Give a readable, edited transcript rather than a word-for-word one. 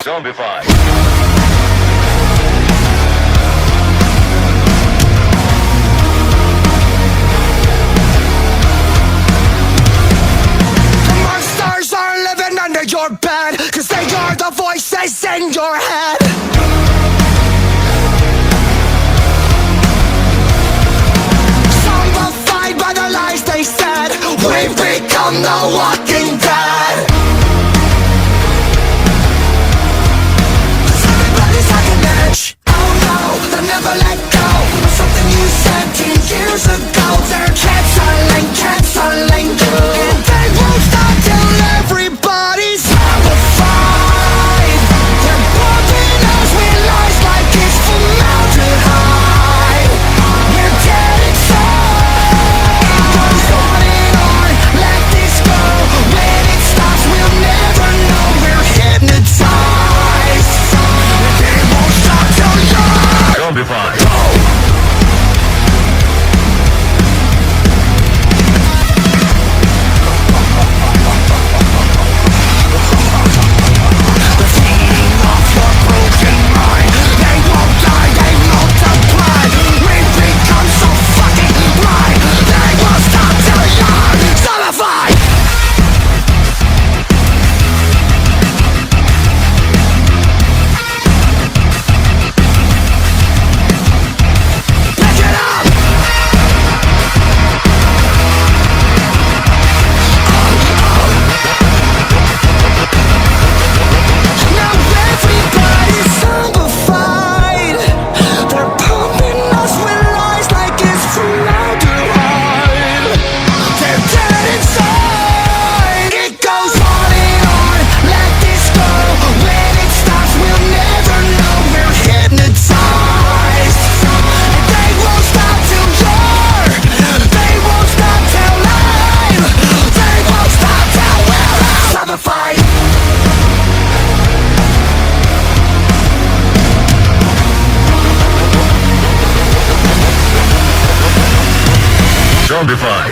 Zombified. Monsters are living under your bed, 'cause they are the voices in your head. Zombified by the lies they said. We've become the walking dead. 'Cause everybody's like an edge. Oh no, they'll never let go. Something you said 10 years ago. They're canceling you. And they won't stop till everybody's zombified. They're bumping us with lies like it's formaldehyde. We're dead inside. It goes on and on, let this go. When it stops, we'll never know. We're hypnotized. And they won't stop till you're Zombified. Zombified.